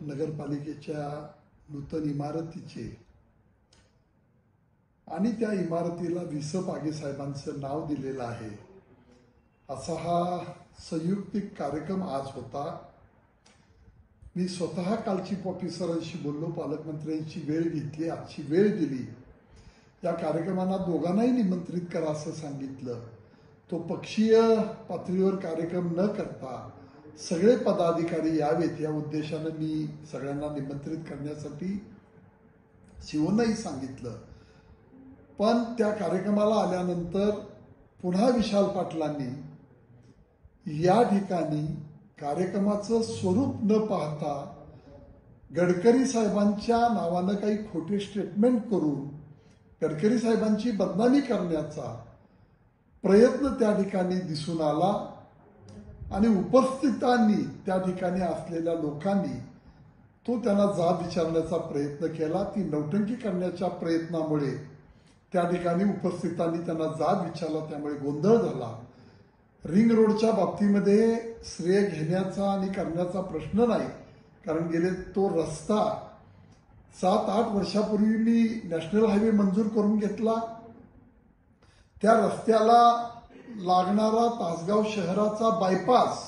नगरपालिकेच्या नूतन इमारतीचे आणि त्या इमारतीला विस पागे साहेबांचं नाव दिलेलं आहे असा हा संयुक्तिक कार्यक्रम आज होता। मी स्वतः काल चीफ ऑफिसरांशी बोललो, पालकमंत्र्यांची वेळ घेतली, आजची वेळ दिली। या कार्यक्रमाला दोघांनाही निमंत्रित करा असं सांगितलं। तो पक्षीय पातळीवर कार्यक्रम न करता सगळे पदाधिकारी यावेत या उद्देशाने मी सगळ्यांना निमंत्रित करण्यासाठी शिवूनही सांगितलं। पण त्या कार्यक्रमाला आल्यानंतर पुन्हा विशाल पाटलांनी या ठिकाणी कार्यक्रमाचं स्वरूप न पाहता गडकरी साहेबांच्या नावानं काही खोटे स्टेटमेंट करून गडकरी साहेबांची बदनामी करण्याचा प्रयत्न त्या ठिकाणी दिसून आला आणि उपस्थितांनी त्या ठिकाणी असलेल्या लोकांनी तो त्यांना जाब विचारण्याचा प्रयत्न केला। ती नौटंकी करण्याच्या प्रयत्नामुळे त्या ठिकाणी उपस्थितांनी त्यांना जाब विचारला, त्यामुळे गोंधळ झाला। रिंग रोडच्या बाबतीमध्ये श्रेय घेण्याचा आणि करण्याचा प्रश्न नाही, कारण गेले तो रस्ता 7-8 वर्षापूर्वी मी नॅशनल हायवे मंजूर करून घेतला। त्या रस्त्याला लागणारा तासगाव शहराचा बायपास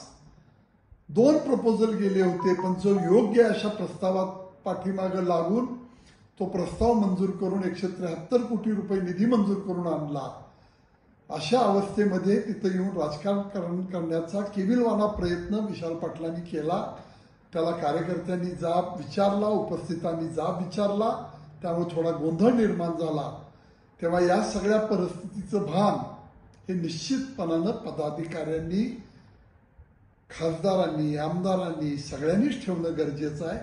2 प्रपोजल गेले होते, पण जो योग्य अशा प्रस्तावात पाठीमागे लागून तो प्रस्ताव मंजूर करून 173 कोटी रुपये निधी मंजूर करून आणला। अशा अवस्थेमध्ये तिथं येऊन राजकारण करण्याचा केविलवाणा प्रयत्न विशाल पाटलांनी केला। त्याला कार्यकर्त्यांनी जाब विचारला, उपस्थितांनी जाब विचारला, त्यामुळे थोडा गोंधळ निर्माण झाला। तेव्हा या सगळ्या परिस्थितीचं भान हे निश्चितपणानं पदाधिकाऱ्यांनी, खासदारांनी, आमदारांनी सगळ्यांनीच ठेवणं गरजेचं आहे।